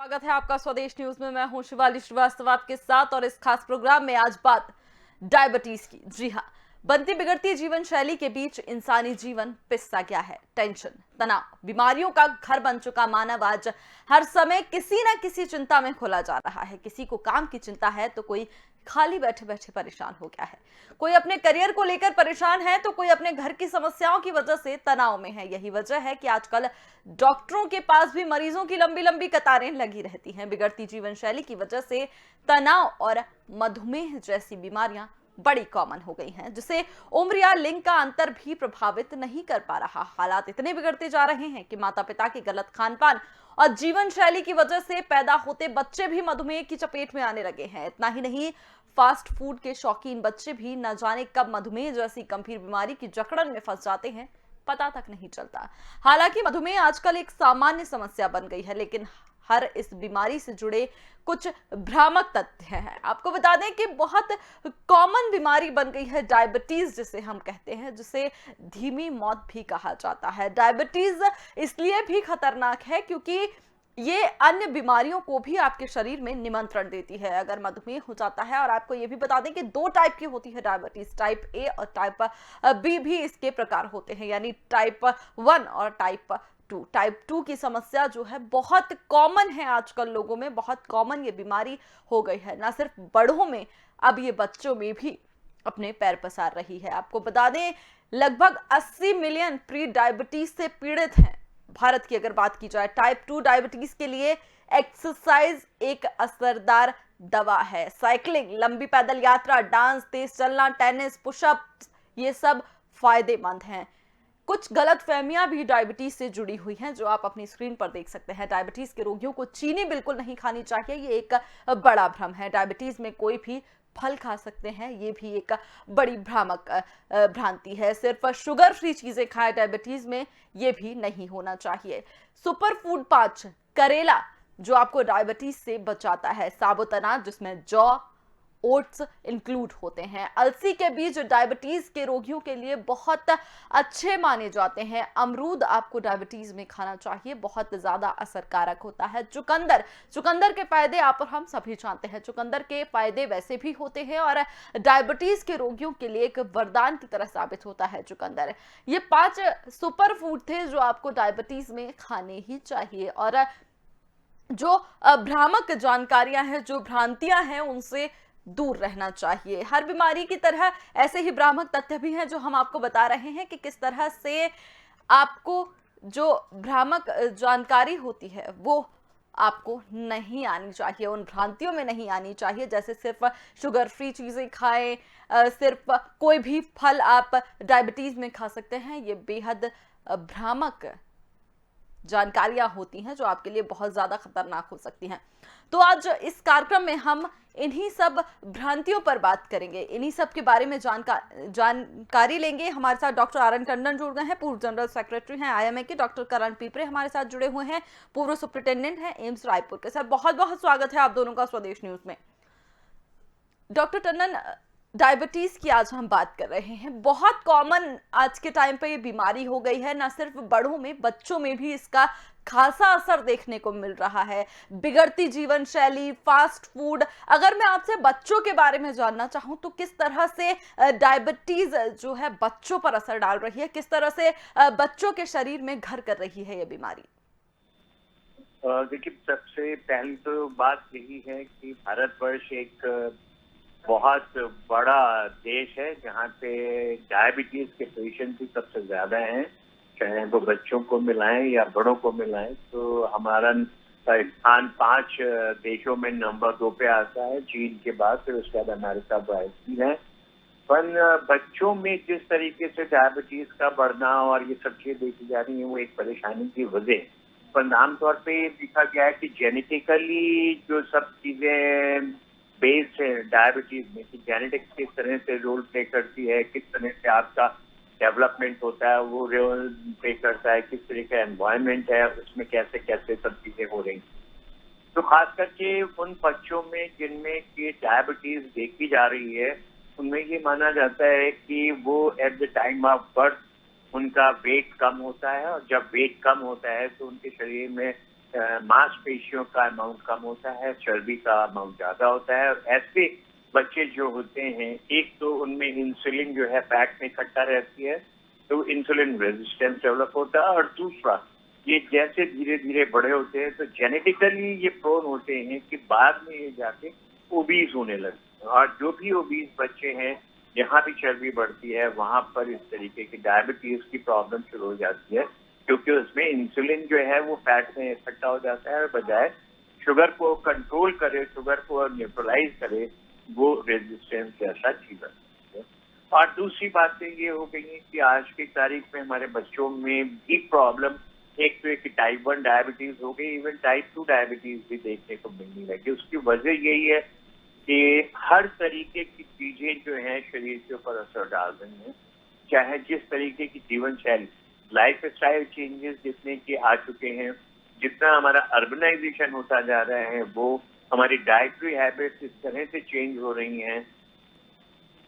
स्वागत है आपका स्वदेश न्यूज में। मैं हूं शिवाली श्रीवास्तव आपके साथ और इस खास प्रोग्राम में आज बात डायबिटीज की। जी हां, बनती बिगड़ती जीवन शैली के बीच इंसानी जीवन पिसता गया है। टेंशन, तनाव, बीमारियों का घर बन चुका मानव आज हर समय किसी ना किसी चिंता में खोला जा रहा है। किसी को काम की चिंता है तो कोई खाली बैठे बैठे परेशान हो गया है, कोई अपने करियर को लेकर परेशान है तो कोई अपने घर की समस्याओं की वजह से तनाव में है। यही वजह है कि आजकल डॉक्टरों के पास भी मरीजों की लंबी लंबी कतारें लगी रहती हैं। बिगड़ती जीवन शैली की वजह से तनाव और मधुमेह जैसी बीमारियां बड़ी कॉमन हो गई हैं, जिसे उम्र या लिंग का अंतर भी प्रभावित नहीं कर पा रहा। हालात इतने बिगड़ते जा रहे हैं कि माता पिता के गलत खान पान और जीवन शैली की वजह से पैदा होते बच्चे भी मधुमेह की चपेट में आने लगे हैं। इतना ही नहीं, फास्ट फूड के शौकीन बच्चे भी न जाने कब मधुमेह जैसी गंभीर बीमारी की जकड़न में फंस जाते हैं, पता तक नहीं चलता। हालांकि मधुमेह आजकल एक सामान्य समस्या बन गई है, लेकिन हर इस बीमारी से जुड़े कुछ भ्रामक तथ्य हैं। आपको बता दें कि बहुत कॉमन बीमारी बन गई है डायबिटीज, जिसे हम कहते हैं, जिसे धीमी मौत भी कहा जाता है। डायबिटीज इसलिए भी खतरनाक है क्योंकि ये अन्य बीमारियों को भी आपके शरीर में निमंत्रण देती है अगर मधुमेह हो जाता है। और आपको ये भी बता दें कि दो टाइप की होती है डायबिटीज, टाइप ए और टाइप बी भी इसके प्रकार होते हैं, यानी टाइप 1 और टाइप 2। टाइप 2 की समस्या जो है बहुत कॉमन है आजकल लोगों में, बहुत कॉमन ये बीमारी हो गई है। ना सिर्फ बड़ों में, अब ये बच्चों में भी अपने पैर पसार रही है। आपको बता दें, लगभग 80 मिलियन प्री डायबिटीज से पीड़ित हैं। भारत की अगर बात की जाए, टाइप 2 डायबिटीज के लिए एक्सरसाइज एक असरदार दवा है। साइकिलिंग, लंबी पैदल यात्रा, डांस, तेज चलना, टेनिस, पुशअप, ये सब फायदेमंद हैं। कुछ गलत फहमियां भी डायबिटीज से जुड़ी हुई हैं, जो आप अपनी स्क्रीन पर देख सकते हैं। डायबिटीज के रोगियों को चीनी बिल्कुल नहीं खानी चाहिए, ये एक बड़ा भ्रम है। डायबिटीज में कोई भी फल खा सकते हैं, ये भी एक बड़ी भ्रामक भ्रांति है। सिर्फ शुगर फ्री चीजें खाएं डायबिटीज में, ये भी नहीं होना चाहिए। सुपर फूड 5, करेला जो आपको डायबिटीज से बचाता है। साबुत अनाज जिसमें जौ, ओट्स इंक्लूड होते हैं। अलसी के बीज डायबिटीज के रोगियों के लिए बहुत अच्छे माने जाते हैं। अमरूद आपको डायबिटीज में खाना चाहिए, बहुत ज्यादा असरकारक होता है। चुकंदर, चुकंदर के फायदे आप और हम सभी जानते हैं। चुकंदर के फायदे वैसे भी होते हैं और डायबिटीज के रोगियों के लिए एक वरदान की तरह साबित होता है चुकंदर। ये 5 सुपर फूड थे जो आपको डायबिटीज में खाने ही चाहिए। और जो भ्रामक जानकारियां हैं, जो भ्रांतियां हैं, उनसे दूर रहना चाहिए। हर बीमारी की तरह ऐसे ही भ्रामक तथ्य भी हैं जो हम आपको बता रहे हैं कि किस तरह से आपको जो भ्रामक जानकारी होती है वो आपको नहीं आनी चाहिए, उन भ्रांतियों में नहीं आनी चाहिए। जैसे सिर्फ शुगर फ्री चीजें खाएं, सिर्फ कोई भी फल आप डायबिटीज में खा सकते हैं, ये बेहद भ्रामक जानकारियां होती हैं जो आपके लिए बहुत ज्यादा खतरनाक हो सकती हैं। तो आज इस कार्यक्रम में हम इन्हीं सब भ्रांतियों पर बात करेंगे, इन्हीं सब के बारे में जानकारी लेंगे। हमारे साथ डॉक्टर आर एन टंडन जुड़ गए हैं, पूर्व जनरल सेक्रेटरी हैं आईएमए के। डॉक्टर करण पीपरे हमारे साथ जुड़े हुए हैं, पूर्व सुप्रिंटेंडेंट हैं एम्स रायपुर के। सर, बहुत बहुत स्वागत है आप दोनों का स्वदेश न्यूज में। डॉक्टर टंडन, डायबिटीज की आज हम बात कर रहे हैं। बहुत कॉमन आज के टाइम पे ये बीमारी हो गई है, ना सिर्फ बड़ों में, बच्चों में भी इसका खासा असर देखने को मिल रहा है। बिगड़ती जीवन शैली, फास्ट फूड। अगर मैं आपसे बच्चों के बारे में जानना चाहूं तो किस तरह से डायबिटीज जो है बच्चों पर असर डाल रही है, किस तरह से बच्चों के शरीर में घर कर रही है ये बीमारी? देखिए, सबसे पहली तो बात यही है कि भारतवर्ष एक बहुत बड़ा देश है जहाँ पे डायबिटीज के पेशेंट भी सबसे ज्यादा हैं, चाहे वो बच्चों को मिलाएं या बड़ों को मिलाएं। तो हमारा स्थान 5 देशों में नंबर 2 पे आता है, चीन के बाद, फिर उसके बाद अमेरिका, ब्राजील है। पर बच्चों में जिस तरीके से डायबिटीज का बढ़ना और ये सब चीजें देखी जा रही है, वो एक परेशानी की वजह। पर आमतौर पे देखा गया है कि जेनेटिकली जो सब चीजें बेस्ड है डायबिटीज में, कि जेनेटिक्स किस तरह से रोल प्ले करती है, किस तरह से आपका डेवलपमेंट होता है, वो रोल प्ले करता है, किस तरह का एनवायरनमेंट है, उसमें कैसे कैसे सब चीजें हो रही। तो खास करके उन बच्चों में जिनमें की डायबिटीज देखी जा रही है, उनमें ये माना जाता है कि वो at the time of birth उनका वेट कम होता है, और जब वेट कम होता है तो उनके शरीर में मांसपेशियों का अमाउंट कम होता है, चर्बी का अमाउंट ज्यादा होता है। और ऐसे बच्चे जो होते हैं, एक तो उनमें इंसुलिन जो है फैट में इकट्ठा रहती है, तो इंसुलिन रेजिस्टेंस डेवलप होता है। और दूसरा, ये जैसे धीरे धीरे बड़े होते हैं तो जेनेटिकली ये प्रोन होते हैं कि बाद में ये जाके ओबीज होने लगते हैं। और जो भी ओबीज बच्चे हैं, जहाँ भी चर्बी बढ़ती है वहां पर इस तरीके की डायबिटीज की प्रॉब्लम शुरू हो जाती है, क्योंकि उसमें इंसुलिन जो है वो फैट में इकट्ठा हो जाता है और बजाय शुगर को कंट्रोल करे, शुगर को न्यूट्रलाइज करे, वो रेजिस्टेंस जैसा जीवन है। और दूसरी बातें ये हो गई है कि आज की तारीख में हमारे बच्चों में भी प्रॉब्लम, एक तो एक टाइप 1 डायबिटीज हो गई, इवन टाइप 2 डायबिटीज भी देखने को मिलने लगी। उसकी वजह यही है कि हर तरीके की चीजें जो है शरीर के ऊपर असर डाल रही हैं, चाहे जिस तरीके की जीवन शैली, लाइफ स्टाइल चेंजेस जितने के आ चुके हैं, जितना हमारा अर्बनाइजेशन होता जा रहा है, वो हमारी डाइटरी हैबिट्स इस तरह से चेंज हो रही हैं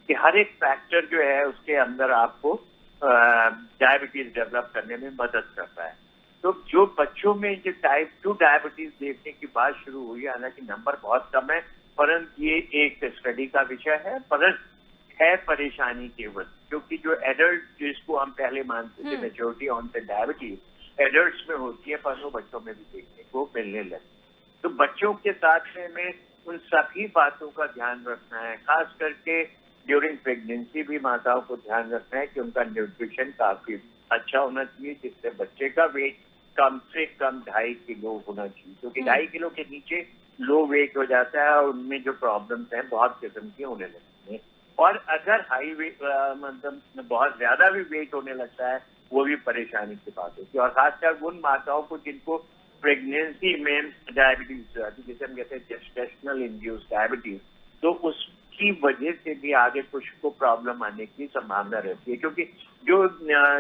कि हर एक फैक्टर जो है उसके अंदर आपको डायबिटीज डेवलप करने में मदद करता है। तो जो बच्चों में जो टाइप 2 डायबिटीज देखने की बात शुरू हुई, हालांकि नंबर बहुत कम है, परंतु ये एक स्टडी का विषय है, परंतु है परेशानी केवल, क्योंकि जो एडल्ट जिसको हम पहले मानते थे मेच्योरिटी ऑनसेट डायबिटीज एडल्ट्स में होती है, पर वो बच्चों में भी देखने को मिलने लगी। तो बच्चों के साथ में उन सभी बातों का ध्यान रखना है, खास करके ड्यूरिंग प्रेगनेंसी भी माताओं को ध्यान रखना है कि उनका न्यूट्रिशन काफी अच्छा होना चाहिए, जिससे बच्चे का वेट कम से कम 2.5 किलो होना चाहिए, क्योंकि 2.5 किलो के नीचे लो वेट हो जाता है और उनमें जो प्रॉब्लम्स हैं बहुत किस्म की होने लगती हैं। और अगर हाई वेट मतलब बहुत ज्यादा भी वेट होने लगता है, वो भी परेशानी की बात होती है। और खासकर उन माताओं को जिनको प्रेगनेंसी में डायबिटीज, जिसे हम कहते हैं जेस्टेशनल इंड्यूस डायबिटीज, तो उसकी वजह से भी आगे कुछ को प्रॉब्लम आने की संभावना रहती है, क्योंकि जो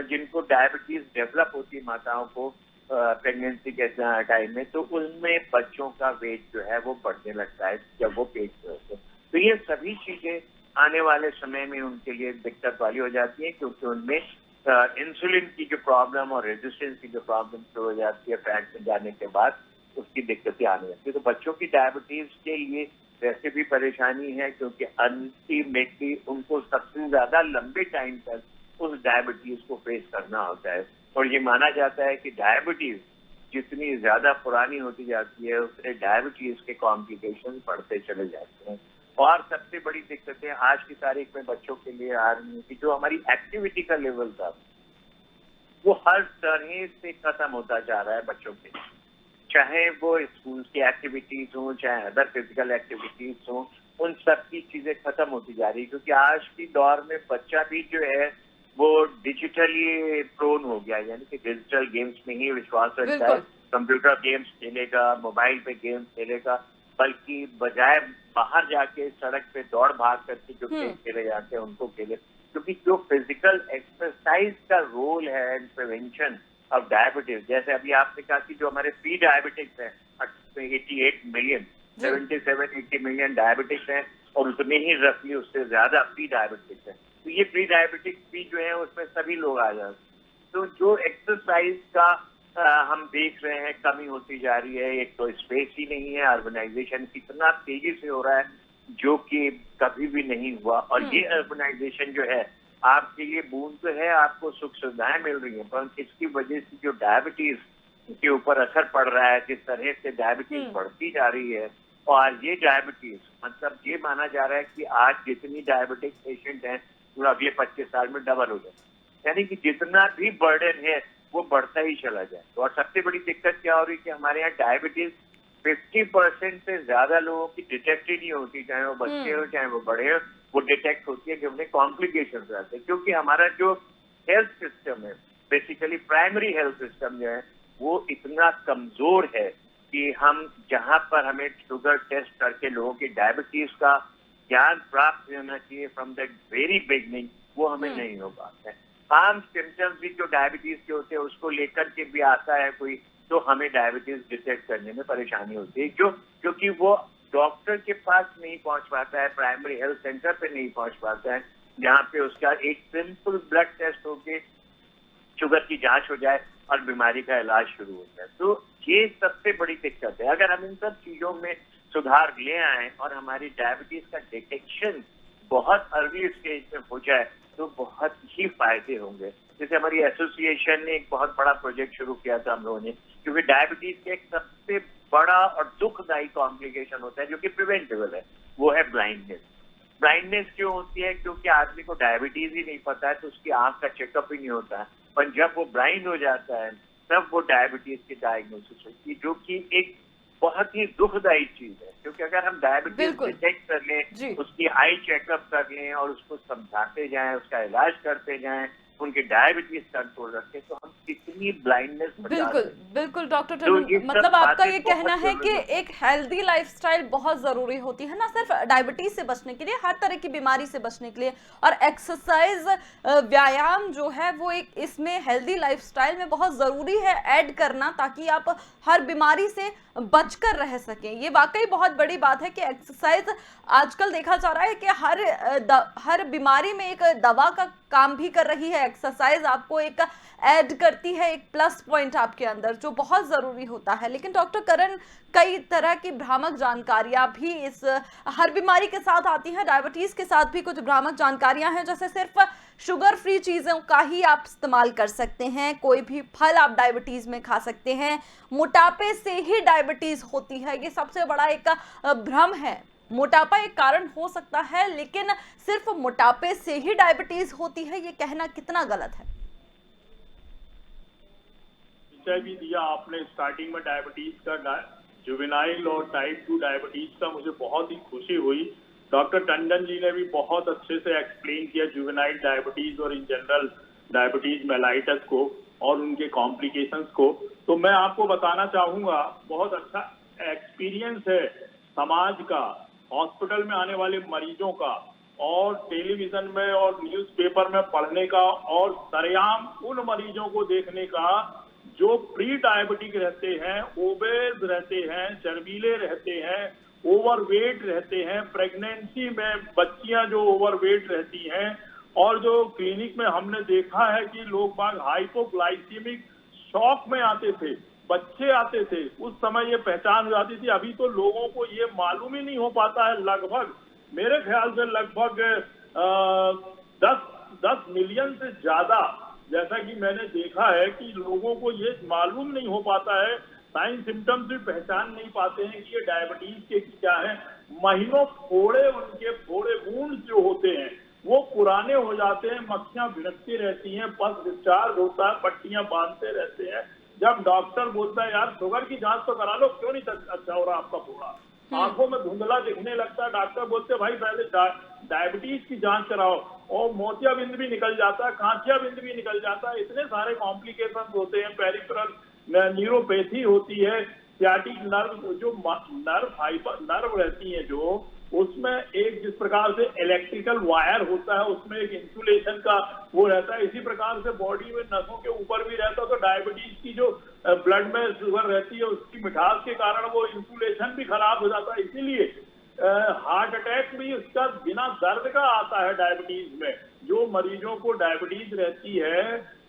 जिनको डायबिटीज डेवलप होती है माताओं को प्रेगनेंसी के टाइम में, तो उनमें बच्चों का वेट जो है वो बढ़ने लगता है जब वो पेट में होते हैं। तो ये सभी चीजें आने वाले समय में उनके लिए दिक्कत वाली हो जाती है, क्योंकि उनमें इंसुलिन की जो प्रॉब्लम और रेजिस्टेंस की जो प्रॉब्लम शुरू हो जाती है फैट में जाने के बाद, उसकी दिक्कतें आने लगती है। तो बच्चों की डायबिटीज के लिए वैसे भी परेशानी है, क्योंकि अल्टीमेटली उनको सबसे ज्यादा लंबे टाइम तक उस डायबिटीज को फेस करना होता है। और ये माना जाता है कि डायबिटीज जितनी ज्यादा पुरानी होती जाती है, उतने डायबिटीज के कॉम्प्लिकेशन बढ़ते चले जाते हैं। और सबसे बड़ी दिक्कतें आज की तारीख में बच्चों के लिए आ रही है कि जो हमारी एक्टिविटी का लेवल था, वो हर तरह से खत्म होता जा रहा है बच्चों के, चाहे वो स्कूल की एक्टिविटीज हो, चाहे अदर फिजिकल एक्टिविटीज हो, उन सब की चीजें खत्म होती जा रही है, क्योंकि आज की दौर में बच्चा भी जो है वो डिजिटली प्रोन हो गया, यानी कि डिजिटल गेम्स में ही विश्वास रखता है। कंप्यूटर गेम्स खेलेगा, मोबाइल पे गेम्स खेलेगा, बल्कि बजाय बाहर जाके सड़क पे दौड़ भाग करके जो खेल खेले जाते हैं उनको खेले, क्योंकि जो फिजिकल एक्सरसाइज का रोल है इन प्रिवेंशन ऑफ डायबिटीज, जैसे अभी आपने कहा कि जो हमारे प्री डायबिटिक्स हैं 88 मिलियन, 77-80 मिलियन डायबिटिक्स हैं, और उतने ही रफली उससे ज्यादा प्री डायबिटिक्स हैं। तो ये प्री डायबिटिक्स भी जो है उसमें सभी लोग आ जाते हैं। तो जो एक्सरसाइज का हम देख रहे हैं कमी होती जा रही है, एक तो स्पेस ही नहीं है, अर्बनाइजेशन कितना तेजी से हो रहा है जो कि कभी भी नहीं हुआ। और ये अर्बनाइजेशन जो है आपके लिए बूंद तो है, आपको सुख सुविधाएं मिल रही हैं, पर इसकी वजह से जो डायबिटीज के ऊपर असर पड़ रहा है, जिस तरह से डायबिटीज बढ़ती जा रही है, और ये डायबिटीज मतलब ये माना जा रहा है कि आज जितनी डायबिटिक पेशेंट हैं अगले 25 साल में डबल हो जाए, यानी कि जितना भी बर्डन है वो बढ़ता ही चला जाए। और सबसे बड़ी दिक्कत क्या हो रही है कि हमारे यहाँ डायबिटीज 50% से ज्यादा लोगों की डिटेक्ट ही नहीं होती, चाहे वो बच्चे हो चाहे वो बड़े हो, वो डिटेक्ट होती है कि उन्हें कॉम्प्लिकेशन रहते हैं, क्योंकि हमारा जो हेल्थ सिस्टम है, बेसिकली प्राइमरी हेल्थ सिस्टम जो है वो इतना कमजोर है कि हम जहां पर हमें शुगर टेस्ट करके लोगों की डायबिटीज का ज्ञान प्राप्त होना चाहिए फ्रॉम द वेरी बिगनिंग, वो हमें नहीं हो पाता है। आम सिम्टम्स भी जो डायबिटीज के होते हैं उसको लेकर के भी आता है कोई, तो हमें डायबिटीज डिटेक्ट करने में परेशानी होती है, क्योंकि वो डॉक्टर के पास नहीं पहुंच पाता है, प्राइमरी हेल्थ सेंटर पे नहीं पहुंच पाता है, जहाँ पे उसका एक सिंपल ब्लड टेस्ट होके शुगर की जांच हो जाए और बीमारी का इलाज शुरू होता है। तो ये सबसे बड़ी दिक्कत है। अगर हम इन सब चीजों में सुधार ले आए और हमारी डायबिटीज का डिटेक्शन बहुत अर्ली स्टेज में हो जाए तो बहुत ही फायदे होंगे। जैसे हमारी एसोसिएशन ने एक बहुत बड़ा प्रोजेक्ट शुरू किया था हम लोगों ने, क्योंकि डायबिटीज का एक सबसे बड़ा और दुखदायी कॉम्प्लिकेशन होता है जो कि प्रिवेंटेबल है, वो है ब्लाइंडनेस। ब्लाइंडनेस क्यों होती है? क्योंकि आदमी को डायबिटीज ही नहीं पता है तो उसकी आंख का चेकअप ही नहीं होता है, पर जब वो ब्लाइंड हो जाता है तब वो डायबिटीज की डायग्नोसिस होती है, जो कि एक बहुत ही दुखदायी चीज है। क्योंकि अगर हम डायबिटीज बिल्कुल डिटेक्ट कर जी। लें, उसकी आई चेकअप कर लें और उसको समझाते जाएं, उसका इलाज करते जाएं, उनकी डायबिटीज कंट्रोल रखें, तो हम कितनी ब्लाइंडनेस बचा बिल्कुल सकते हैं। बिल्कुल डॉक्टर तो टंडन, ये सब मतलब आपका बातें ये बहुत कहना है कि जरूरी है। एक हेल्दी लाइफस्टाइल बहुत जरूरी होती है, ना सिर्फ डायबिटीज से बचने के लिए, हर तरह की बीमारी से बचने के लिए। और एक्सरसाइज, व्यायाम जो है वो एक इसमें हेल्दी लाइफस्टाइल में बहुत जरूरी है ऐड करना, ताकि आप हर बीमारी से बचकर रह सकें। ये वाकई बहुत बड़ी बात है कि एक्सरसाइज आजकल देखा जा रहा है कि हर बीमारी में एक दवा का काम भी कर रही है। एक्सरसाइज आपको एक ऐड करती है, एक प्लस पॉइंट आपके अंदर, जो बहुत जरूरी होता है। लेकिन डॉक्टर करण, कई तरह की भ्रामक जानकारियां भी इस हर बीमारी के साथ आती हैं। डायबिटीज के साथ भी कुछ भ्रामक जानकारियां हैं, जैसे सिर्फ शुगर फ्री चीजों का ही आप इस्तेमाल कर सकते हैं, कोई भी फल आप डायबिटीज में खा सकते हैं, मोटापे से ही डायबिटीज होती है। ये सबसे बड़ा एक भ्रम है। मोटापा एक कारण हो सकता है, लेकिन सिर्फ मोटापे से ही डायबिटीज होती है, ये कहना कितना गलत है? भी दिया आपने स्टार्टिंग में डायबिटीज का, जुवेनाइल और टाइप 2 डायबिटीज का, मुझे बहुत ही खुशी हुई। डॉक्टर टंडन जी ने भी बहुत अच्छे से एक्सप्लेन किया जुवेनाइल डायबिटीज और इन जनरल डायबिटीज मेलाइटस को और उनके कॉम्प्लिकेशंस को। तो मैं आपको बताना चाहूंगा, बहुत अच्छा एक्सपीरियंस है समाज का, हॉस्पिटल में आने वाले मरीजों का, और टेलीविजन में और न्यूज़पेपर में पढ़ने का, और सरेआम उन मरीजों को देखने का जो प्री डायबिटिक रहते हैं, ओबेज रहते हैं, चर्बीले रहते हैं, ओवरवेट रहते हैं, प्रेगनेंसी में बच्चियां जो ओवरवेट रहती हैं, और जो क्लिनिक में हमने देखा है कि लोग बाग हाइपोग्लाइसीमिक शॉक में आते थे, बच्चे आते थे, उस समय ये पहचान हो जाती थी। अभी तो लोगों को ये मालूम ही नहीं हो पाता है। लगभग मेरे ख्याल से लगभग 10 मिलियन से ज्यादा, जैसा कि मैंने देखा है कि लोगों को ये मालूम नहीं हो पाता है, साइन सिम्टम्स भी पहचान नहीं पाते हैं कि ये डायबिटीज के क्या है। महीनों उनके फोड़े वुंड्स जो होते हैं वो पुराने हो जाते हैं, मक्खियां भिड़कती रहती हैं, पस डिस्चार्ज होता है, पट्टियां बांधते रहते हैं। जब डॉक्टर बोलता है यार शुगर की जांच तो करा लो, क्यों नहीं अच्छा हो रहा आपका फोड़ा, आंखों में धुंधला दिखने लगता है, डॉक्टर बोलते भाई पहले डायबिटीज की जांच कराओ, और मोतियाबिंद भी निकल जाता है, कांचियाबिंद भी निकल जाता है। इतने सारे कॉम्प्लिकेशन होते हैं, पेरिफेरल न्यूरोपैथी होती है, सियाटिक नर्व, जो नर्व रहती है जो, उसमें एक जिस प्रकार से इलेक्ट्रिकल वायर होता है उसमें एक इंसुलेशन का वो रहता है, इसी प्रकार से बॉडी में नसों के ऊपर भी रहता है। तो डायबिटीज की जो ब्लड में शुगर रहती है उसकी मिठास के कारण वो इंसुलेशन भी खराब हो जाता है। इसीलिए हार्ट अटैक भी उसका बिना दर्द का आता है डायबिटीज में। जो मरीजों को डायबिटीज रहती है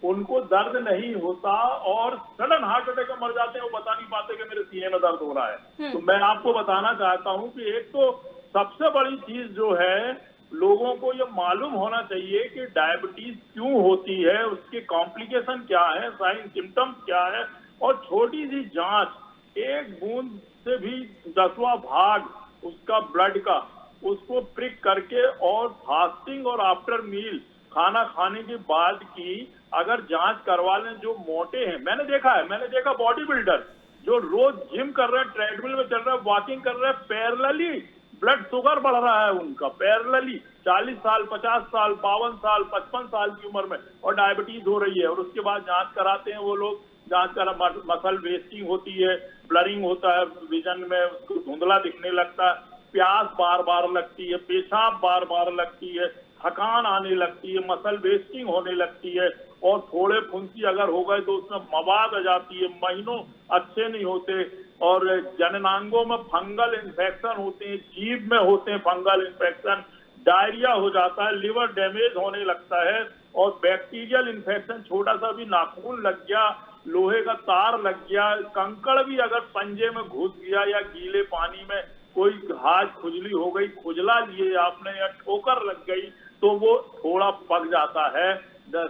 उनको दर्द नहीं होता और सडन हार्ट अटैक में मर जाते हैं, वो बता नहीं पाते कि मेरे सीने में दर्द हो रहा है। तो मैं आपको बताना चाहता हूं कि एक तो सबसे बड़ी चीज जो है, लोगों को ये मालूम होना चाहिए कि डायबिटीज क्यों होती है, उसके कॉम्प्लिकेशन क्या है, साइन सिम्टम्स क्या है, और छोटी सी जांच, एक बूंद से भी 10वां भाग उसका ब्लड का, उसको प्रिक करके, और फास्टिंग और आफ्टर मील खाना खाने के बाद की अगर जांच करवा लें, जो मोटे हैं, मैंने देखा बॉडी बिल्डर जो रोज जिम कर रहे हैं, ट्रेडमिल में चल रहे हैं, वॉकिंग कर रहे हैं, पैरेलली ब्लड शुगर बढ़ रहा है उनका, पैरेलली 40 साल, 50 साल, 52 साल, 55 साल की उम्र में, और डायबिटीज हो रही है। और उसके बाद जांच कराते हैं वो लोग, जांच करा, मसल वेस्टिंग होती है, ब्लरिंग होता है विजन में, उसको धुंधला दिखने लगता है, प्यास बार बार लगती है, पेशाब बार बार लगती है, थकान आने लगती है, मसल वेस्टिंग होने लगती है, और थोड़े फुंसी अगर हो गए तो उसमें मवाद आ जाती है, महीनों अच्छे नहीं होते, और जननांगों में फंगल इन्फेक्शन होते हैं, जीभ में होते हैं फंगल इन्फेक्शन, डायरिया हो जाता है, लिवर डैमेज होने लगता है, और बैक्टीरियल इन्फेक्शन, छोटा सा भी नाखून लग गया, लोहे का तार लग गया, कंकड़ भी अगर पंजे में घुस गया या गीले पानी में कोई घास खुजली हो गई, खुजला लिए आपने या ठोकर लग गई तो वो थोड़ा पक जाता है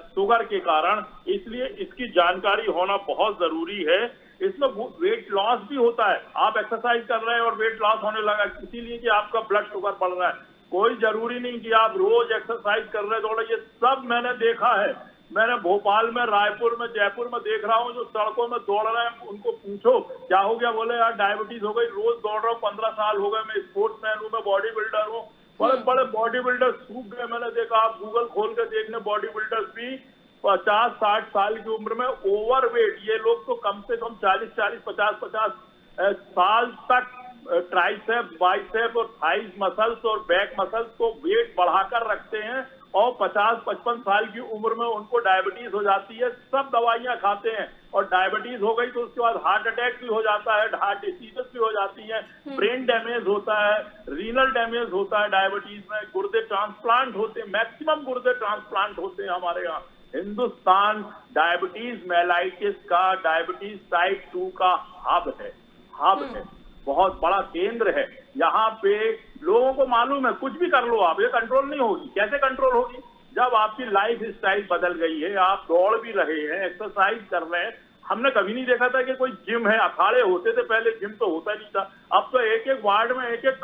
शुगर के कारण। इसलिए इसकी जानकारी होना बहुत जरूरी है। इसमें वेट लॉस भी होता है। आप एक्सरसाइज कर रहे हैं और वेट लॉस होने लगा इसीलिए कि आपका ब्लड शुगर बढ़ रहा है। कोई जरूरी नहीं कि आप रोज एक्सरसाइज कर रहे हैं, दौड़ रहे, ये सब मैंने देखा है। मैंने भोपाल में, रायपुर में, जयपुर में देख रहा हूँ जो सड़कों में दौड़ रहे हैं, उनको पूछो क्या हो गया, बोले यार डायबिटीज हो गई, रोज दौड़ रहा हूँ, 15 साल हो गए, मैं स्पोर्ट्स मैन हूँ, मैं बॉडी बिल्डर हूँ। बड़े बड़े बॉडी बिल्डर सूख गए। मैंने देखा, आप गूगल खोल के देखने, बॉडी बिल्डर्स भी 50-60 साल की उम्र में ओवरवेट। ये लोग तो कम से कम 40-40, 50-50 साल तक ट्राइसेप, बाइसेप और थाइस मसल्स और बैक मसल्स को वेट बढ़ाकर रखते हैं और 50-55 साल की उम्र में उनको डायबिटीज हो जाती है। सब दवाइयां खाते हैं और डायबिटीज हो गई तो उसके बाद हार्ट अटैक भी हो जाता है, हार्ट डिसीजेस भी हो जाती है, ब्रेन डैमेज होता है, रीनल डैमेज होता है डायबिटीज में, गुर्दे ट्रांसप्लांट होते हैं, मैक्सिमम गुर्दे ट्रांसप्लांट होते हैं हमारे यहाँ। हिंदुस्तान डायबिटीज मेलाइटिस का, डायबिटीज टाइप 2 का हब है, बहुत बड़ा केंद्र है। यहाँ पे लोगों को मालूम है कुछ भी कर लो आप, ये कंट्रोल नहीं होगी। कैसे कंट्रोल होगी? जब आपकी लाइफ स्टाइल बदल गई है, आप दौड़ भी रहे हैं, एक्सरसाइज कर रहे हैं। हमने कभी नहीं देखा था कि कोई जिम है, अखाड़े होते थे पहले, जिम तो होता नहीं था। अब तो एक एक वार्ड में, एक एक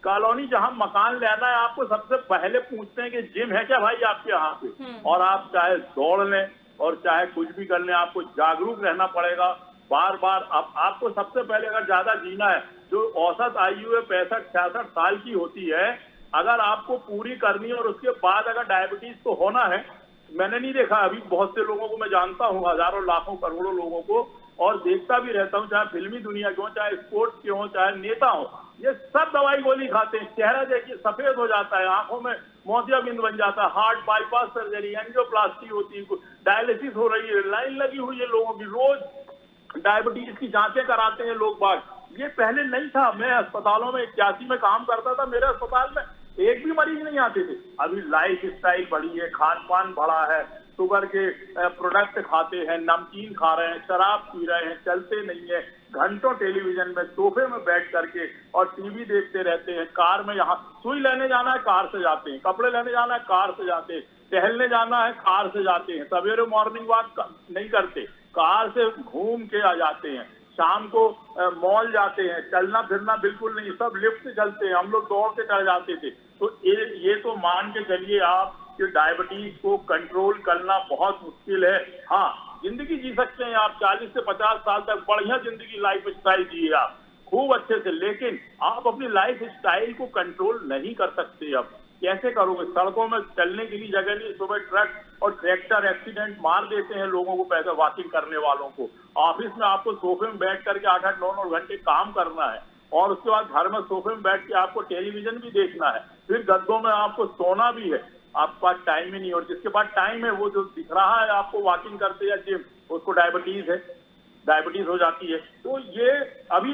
कॉलोनी जहां मकान लेना है आपको सबसे पहले पूछते हैं कि जिम है क्या भाई आपके यहाँ पे। और आप चाहे दौड़ लें और चाहे कुछ भी कर लें, आपको जागरूक रहना पड़ेगा बार बार। अब आपको सबसे पहले अगर ज्यादा जीना है, जो औसत आयु है 65-66 साल की होती है, अगर आपको पूरी करनी है और उसके बाद अगर डायबिटीज को होना है, मैंने नहीं देखा अभी, बहुत से लोगों को मैं जानता हूँ, हजारों लाखों करोड़ों लोगों को, और देखता भी रहता हूँ, चाहे फिल्मी दुनिया के हो, चाहे स्पोर्ट्स के हो, चाहे नेता हो, ये सब दवाई गोली खाते हैं। चेहरा देखिए सफेद हो जाता है, आंखों में मोतियाबिंद बन जाता है, हार्ट बाईपास सर्जरी, एंजियोप्लास्टी होती है, डायलिसिस हो रही है, लाइन लगी हुई है लोगों की, रोज डायबिटीज की जांचें कराते हैं लोग बाग। ये पहले नहीं था। मैं अस्पतालों में 81 में काम करता था, मेरे अस्पताल में एक भी मरीज नहीं आते थे। अभी लाइफ स्टाइल बढ़ी है, खान पान बढ़ा है, शुगर के प्रोडक्ट खाते हैं, नमकीन खा रहे हैं, शराब पी रहे हैं, चलते नहीं है, घंटों टेलीविजन में सोफे में बैठ करके और टीवी देखते रहते हैं। कार में, यहाँ सुई लेने जाना है कार से जाते हैं, कपड़े लेने जाना है कार से जाते हैं, टहलने जाना है कार से जाते हैं, सवेरे मॉर्निंग वॉक नहीं करते, कार से घूम के आ जाते हैं, शाम को मॉल जाते हैं, चलना फिरना बिल्कुल नहीं, सब लिफ्ट से चलते हैं, हम लोग दौड़ के चल जाते थे। तो ये तो मान के चलिए आप कि डायबिटीज को कंट्रोल करना बहुत मुश्किल है। हाँ, जिंदगी जी सकते हैं आप 40 से 50 साल तक, बढ़िया जिंदगी लाइफ स्टाइल जिए आप खूब अच्छे से, लेकिन आप अपनी लाइफ स्टाइल को कंट्रोल नहीं कर सकते। अब कैसे करोगे? सड़कों में चलने के लिए जगह नहीं, सुबह ट्रक और ट्रैक्टर एक्सीडेंट मार देते हैं लोगों को, पैसे वॉकिंग करने वालों को। ऑफिस में आपको सोफे में बैठ करके 8-8, 9-9 घंटे काम करना है और उसके बाद घर में सोफे में बैठ के आपको टेलीविजन भी देखना है, फिर गद्दों में आपको सोना भी है। आपके पास टाइम ही नहीं, और जिसके पास टाइम है वो जो दिख रहा है आपको वॉकिंग करते या जिम, उसको डायबिटीज है, डायबिटीज हो जाती है। तो ये अभी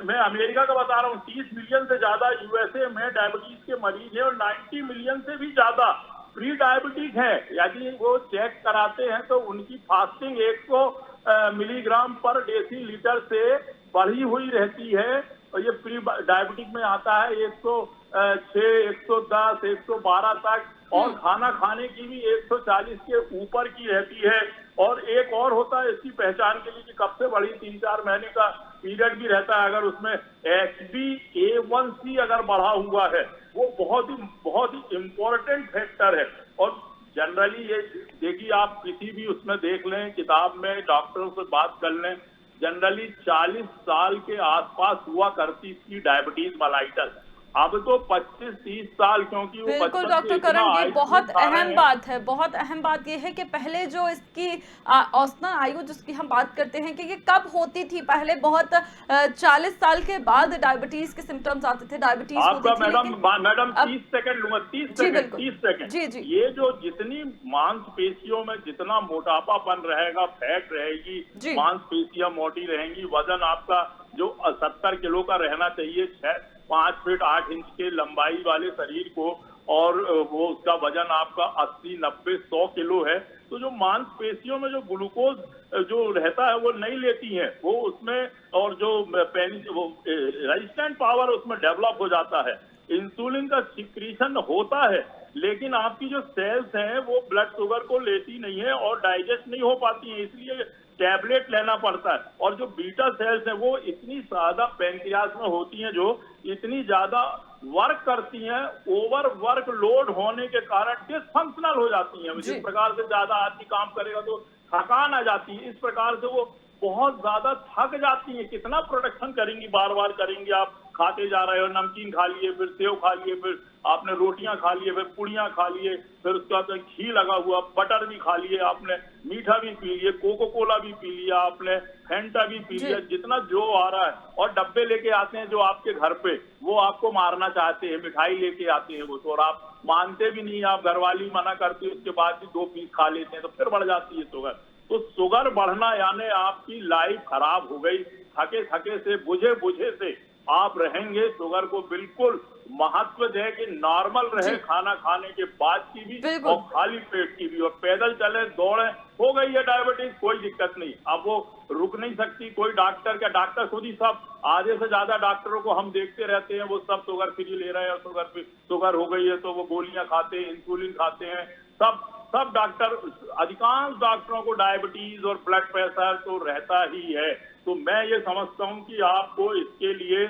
मैं अमेरिका का बता रहा हूँ, 30 मिलियन से ज्यादा यूएसए में डायबिटीज के मरीज हैं और 90 मिलियन से भी ज्यादा प्री डायबिटिक है। यदि वो चेक कराते हैं तो उनकी फास्टिंग 100 मिलीग्राम पर डेसीलीटर से बढ़ी हुई रहती है, और ये प्री डायबिटिक में आता है 106, 110, 112 तक, और खाना खाने की भी 140 के ऊपर की रहती है। और एक और होता है इसकी पहचान के लिए कि कब से बढ़ी, 3-4 महीने का पीरियड भी रहता है। अगर उसमें HbA1c अगर बढ़ा हुआ है, वो बहुत ही इम्पोर्टेंट फैक्टर है। और जनरली ये देखिए, आप किसी भी उसमें देख लें, किताब में डॉक्टरों से बात कर लें, जनरली 40 साल के आसपास हुआ करती थी डायबिटीज मेलाइटस, अब तो 25-30 साल, क्योंकि वो बिल्कुल डॉक्टर करण, ये बहुत अहम बात है। बहुत अहम बात ये है कि पहले जो इसकी औसतन आयु जिसकी हम बात करते हैं कि ये कब होती थी, पहले बहुत 40 साल के बाद डायबिटीज के सिम्टम्स आते थे, डायबिटीज आपका मैडम 30 सेकंड लूंगा, 30 सेकंड। जी जी। ये जो जितनी मांसपेशियों में जितना मोटापापन रहेगा, फैट रहेगी, मांसपेशियां मोटी रहेंगी, वजन आपका जो 70 किलो का रहना चाहिए, 5 फीट 8 इंच के लंबाई वाले शरीर को, और वो उसका वजन आपका 80, 90, 100 किलो है, तो जो मांसपेशियों में जो ग्लूकोज जो रहता है वो नहीं लेती हैं, वो उसमें, और जो वो रेजिस्टेंट पावर उसमें डेवलप हो जाता है। इंसुलिन का सिक्रीशन होता है, लेकिन आपकी जो सेल्स हैं वो ब्लड शुगर को लेती नहीं है और डाइजेस्ट नहीं हो पाती है, इसलिए टैबलेट लेना पड़ता है। और जो बीटा सेल्स हैं वो इतनी ज्यादा पैंक्रियास में होती हैं, जो इतनी ज्यादा वर्क करती हैं, ओवर वर्क लोड होने के कारण डिसफंक्शनल हो जाती हैं। जिस प्रकार से ज्यादा आदमी काम करेगा तो थकान आ जाती है, इस प्रकार से वो बहुत ज्यादा थक जाती है। कितना प्रोडक्शन करेंगी, बार बार करेंगी, आप खाते जा रहे हो, नमकीन खा लिए, फिर सेव खा लिए, फिर आपने रोटियां खा लिए, फिर पुड़ियां खा लिए, फिर उसके बाद घी लगा हुआ बटर भी खा लिए आपने, मीठा भी पी लिए, कोको कोला भी पी लिया आपने, फेंटा भी पी लिया, जितना जो आ रहा है, और डब्बे लेके आते हैं जो आपके घर पे, वो आपको मारना चाहते हैं, मिठाई लेके आते हैं वो तो, और आप मानते भी नहीं, आप घरवाली मना करती है, उसके बाद भी 2 पीस खा लेते हैं तो फिर बढ़ जाती है शुगर। तो शुगर बढ़ना यानी आपकी लाइफ खराब हो गई। थके थके से, बुझे बुझे से आप रहेंगे। शुगर को बिल्कुल महत्व दें कि नॉर्मल रहे, खाना खाने के बाद की भी और खाली पेट की भी, और पैदल चले, दौड़े, हो गई है डायबिटीज, कोई दिक्कत नहीं। अब वो रुक नहीं सकती, कोई डॉक्टर, क्या डॉक्टर खुद ही, सब आधे से ज्यादा डॉक्टरों को हम देखते रहते हैं, वो सब शुगर फ्री ले रहे हैं, और शुगर हो गई है तो वो गोलियां खाते हैं, इंसुलिन खाते हैं, सब डॉक्टर, अधिकांश डॉक्टरों को डायबिटीज और ब्लड प्रेशर तो रहता ही है। तो मैं ये समझता हूं कि आपको इसके लिए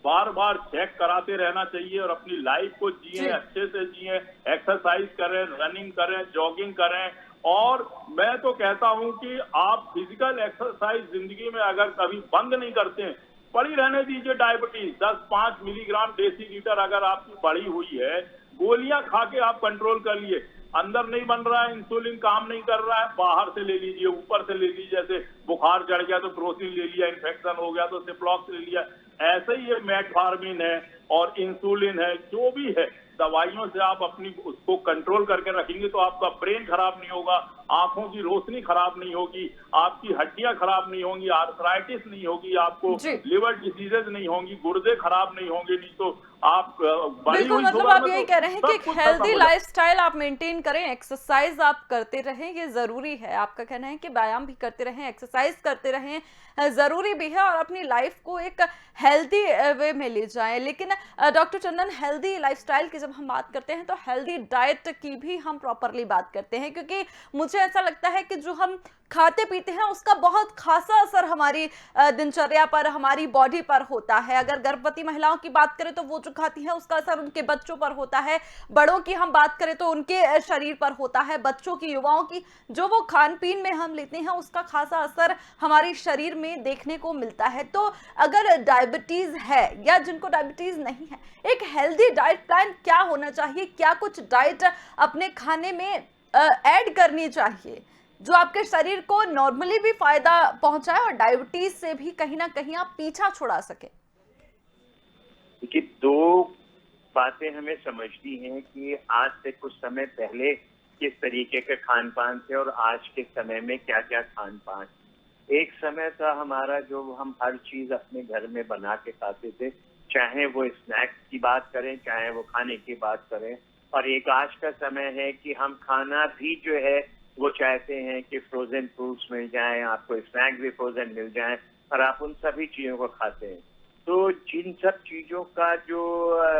बार बार चेक कराते रहना चाहिए और अपनी लाइफ को जिए, अच्छे से जिए, एक्सरसाइज करें, रनिंग करें, जॉगिंग करें। और मैं तो कहता हूं कि आप फिजिकल एक्सरसाइज जिंदगी में अगर कभी बंद नहीं करते हैं, पड़ी रहने दीजिए। डायबिटीज 10-5 मिलीग्राम डेसीलीटर अगर आपकी बढ़ी हुई है, गोलियां खा के आप कंट्रोल कर लिए, अंदर नहीं बन रहा है, इंसुलिन काम नहीं कर रहा है, बाहर से ले लीजिए, ऊपर से ले लीजिए, जैसे बुखार चढ़ गया तो प्रोटीन ले लिया, इन्फेक्शन हो गया तो सिप्लॉक्स ले लिया, ऐसे ही ये मेटफॉर्मिन है और इंसुलिन है, जो भी है, दवाइयों से आप अपनी उसको कंट्रोल करके रखेंगे तो आपका ब्रेन खराब नहीं होगा, आंखों की रोशनी खराब नहीं होगी, आपकी हड्डियां खराब नहीं होंगी, आर्थराइटिस नहीं होगी, आपको लिवर डिसीजेज नहीं होंगी, गुर्दे खराब नहीं होंगे। नहीं तो आप बिल्कुल, मतलब आप यही कह रहे हैं कि एक हेल्दी लाइफस्टाइल आप मेंटेन करें, एक्सरसाइज आप करते रहें, ये जरूरी है। आपका कहना है कि व्यायाम भी करते रहें, एक्सरसाइज करते रहें, जरूरी भी है, और अपनी लाइफ को एक हेल्दी वे में ले जाएं। लेकिन डॉक्टर चंदन, हेल्दी लाइफस्टाइल की जब हम बात करते हैं तो हेल्दी डाइट की भी हम प्रॉपरली बात करते हैं, क्योंकि मुझे ऐसा लगता है कि जो हम खाते पीते हैं उसका बहुत खासा असर हमारी दिनचर्या पर, हमारी बॉडी पर होता है। अगर गर्भवती महिलाओं की बात करें तो वो जो खाती हैं उसका असर उनके बच्चों पर होता है, बड़ों की हम बात करें तो उनके शरीर पर होता है, बच्चों की, युवाओं की, जो वो खान पीन में हम लेते हैं उसका खासा असर हमारे शरीर में देखने को मिलता है। तो अगर डायबिटीज है या जिनको डायबिटीज नहीं है, एक हेल्दी डाइट प्लान क्या होना चाहिए? क्या कुछ डाइट अपने खाने में ऐड करनी चाहिए जो आपके शरीर को नॉर्मली भी फायदा पहुंचाए और डायबिटीज से भी कहीं ना कहीं आप पीछा छुड़ा सके? देखिए, 2 बातें हमें समझनी हैं कि आज से कुछ समय पहले किस तरीके के खान पान थे और आज के समय में क्या क्या खान पान। एक समय था हमारा जो हम हर चीज अपने घर में बना के खाते थे, चाहे वो स्नैक्स की बात करें, चाहे वो खाने की बात करें। और एक आज का समय है कि हम खाना भी जो है वो चाहते हैं कि फ्रोजन फ्रूट्स मिल जाएं, आपको स्नैक्स भी फ्रोजन मिल जाएं, और आप उन सभी चीजों को खाते हैं। तो जिन सब चीजों का जो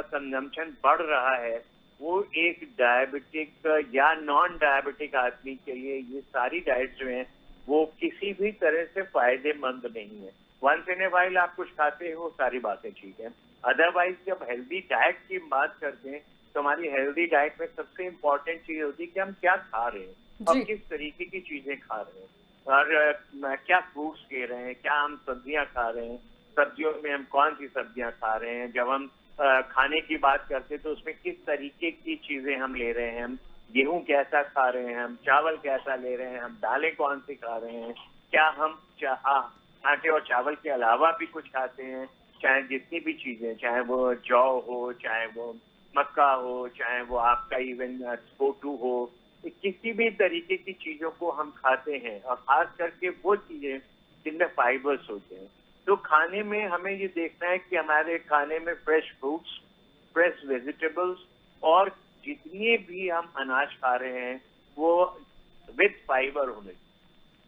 कंजम्पशन बढ़ रहा है, वो एक डायबिटिक या नॉन डायबिटिक आदमी के लिए ये सारी डाइट जो है वो किसी भी तरह से फायदेमंद नहीं है। वंस इन ए वाइल आप कुछ खाते हो, सारी बातें ठीक है। अदरवाइज जब हेल्दी डाइट की बात करते हैं तो हमारी हेल्दी डाइट में सबसे इम्पोर्टेंट चीज होती है कि हम क्या खा रहे हैं, हम किस तरीके की चीजें खा रहे हैं, और क्या फ्रूट्स ले रहे हैं, क्या हम सब्जियां खा रहे हैं, सब्जियों में हम कौन सी सब्जियां खा रहे हैं। जब हम खाने की बात करते हैं तो उसमें किस तरीके की चीजें हम ले रहे हैं, हम गेहूं कैसा खा रहे हैं, हम चावल कैसा ले रहे हैं, हम दालें कौन सी खा रहे हैं, क्या हम आटे और चावल के अलावा भी कुछ खाते हैं, चाहे जितनी भी चीजें, चाहे वो जौ हो, चाहे वो मक्का हो, चाहे वो आपका इवन स्पोटू हो, किसी भी तरीके की चीजों को हम खाते हैं, और खास करके वो चीजें जिनमें फाइबर्स होते हैं। तो खाने में हमें ये देखना है कि हमारे खाने में फ्रेश फ्रूट्स, फ्रेश वेजिटेबल्स और जितने भी हम अनाज खा रहे हैं वो विद फाइबर होने चाहिए।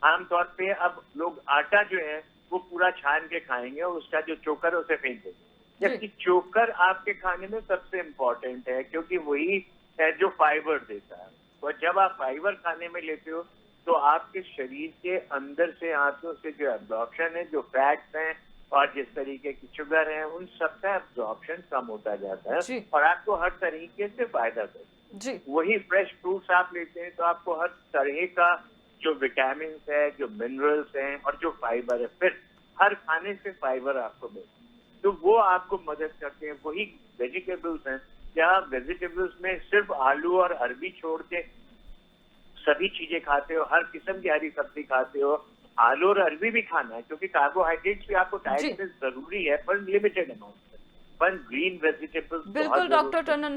आमतौर पे अब लोग आटा जो है वो पूरा छान के खाएंगे और उसका जो चोकर है उसे फेंक देंगे, जबकि चोकर आपके खाने में सबसे इम्पोर्टेंट है क्योंकि वही है जो फाइबर देता है। और जब आप फाइबर खाने में लेते हो तो आपके शरीर के अंदर से आंतों से जो एब्जॉर्प्शन है, जो फैट्स हैं और जिस तरीके की शुगर है, उन सबका एब्जॉर्प्शन कम होता जाता है और आपको हर तरीके से फायदा करता है। वही फ्रेश फ्रूट्स आप लेते हैं तो आपको हर तरह का जो विटामिन है, जो मिनरल्स हैं और जो फाइबर है, फिर हर खाने से फाइबर आपको मिलता है, तो वो आपको मदद करते हैं। वही वेजिटेबल्स हैं, क्या वेजिटेबल्स में सिर्फ आलू और अरबी छोड़ के सभी चीजें खाते हो, हर किस्म की हरी सब्जी खाते हो, आलू और अरबी भी खाना है क्योंकि कार्बोहाइड्रेट्स भी आपको डाइट में जरूरी है पर लिमिटेड अमाउंट में। पर ग्रीन वेजिटेबल्स बिल्कुल डॉक्टर टंडन,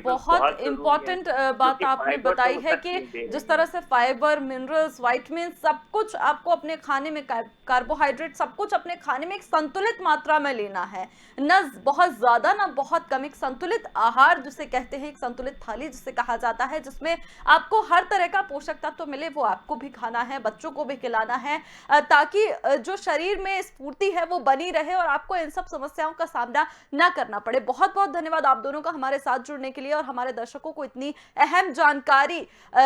बहुत इम्पोर्टेंट बात आपने बताई है कि जिस तरह से फाइबर, मिनरल्स, विटामिन सब कुछ आपको अपने खाने में, कार्बोहाइड्रेट सब कुछ अपने खाने में एक संतुलित मात्रा में लेना है, न बहुत ज्यादा ना बहुत कम। एक संतुलित आहार जिसे कहते हैं, एक संतुलित थाली जिसे कहा जाता है, जिसमें आपको हर तरह का पोषक तत्व मिले, वो आपको भी खाना है, बच्चों को भी खिलाना है, ताकि जो शरीर में स्फूर्ति है वो बनी रहे और आपको इन सब समस्याओं का सामना ना करना पड़े। बहुत बहुत धन्यवाद आप दोनों का हमारे साथ जुड़ने के लिए और हमारे दर्शकों को इतनी अहम जानकारी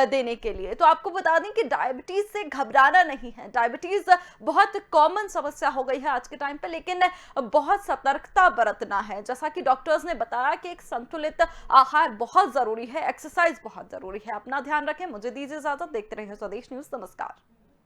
देने के लिए। तो आपको बता दें कि डायबिटीज से घबराना नहीं है। डायबिटीज बहुत कॉमन समस्या हो गई है आज के टाइम पे, लेकिन बहुत सतर्कता बरतना है। जैसा कि डॉक्टर्स ने बताया कि एक संतुलित आहार बहुत जरूरी है, एक्सरसाइज बहुत जरूरी है। अपना ध्यान रखें। मुझे दीजिए इजाजत। देखते रहिए स्वदेश न्यूज। नमस्कार।